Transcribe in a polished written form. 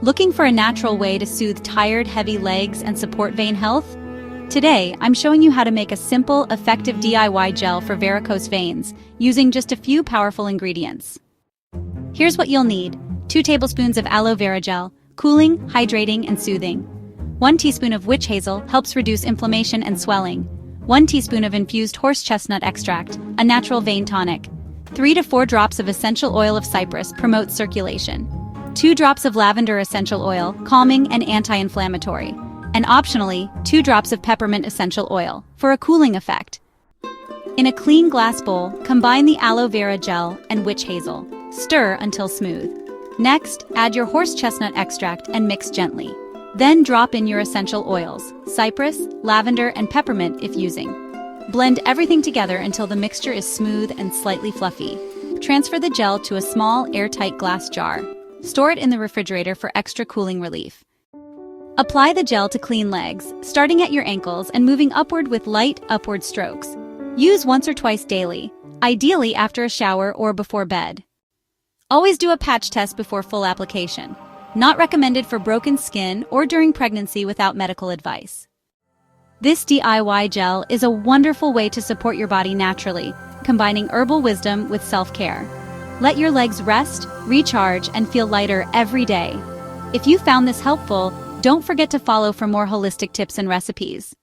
Looking for a natural way to soothe tired, heavy legs and support vein health? Today, I'm showing you how to make a simple, effective DIY gel for varicose veins, using just a few powerful ingredients. Here's what you'll need: 2 tablespoons of aloe vera gel, cooling, hydrating, and soothing. 1 teaspoon of witch hazel helps reduce inflammation and swelling. 1 teaspoon of infused horse chestnut extract, a natural vein tonic. 3 to 4 drops of essential oil of cypress promotes circulation. 2 drops of lavender essential oil, calming and anti-inflammatory. And optionally, 2 drops of peppermint essential oil, for a cooling effect. In a clean glass bowl, combine the aloe vera gel and witch hazel. Stir until smooth. Next, add your horse chestnut extract and mix gently. Then drop in your essential oils, cypress, lavender, and peppermint if using. Blend everything together until the mixture is smooth and slightly fluffy. Transfer the gel to a small, airtight glass jar. Store it in the refrigerator for extra cooling relief. Apply the gel to clean legs, starting at your ankles and moving upward with light, upward strokes. Use once or twice daily, ideally after a shower or before bed. Always do a patch test before full application. Not recommended for broken skin or during pregnancy without medical advice. This DIY gel is a wonderful way to support your body naturally, combining herbal wisdom with self-care. Let your legs rest, recharge, and feel lighter every day. If you found this helpful, don't forget to follow for more holistic tips and recipes.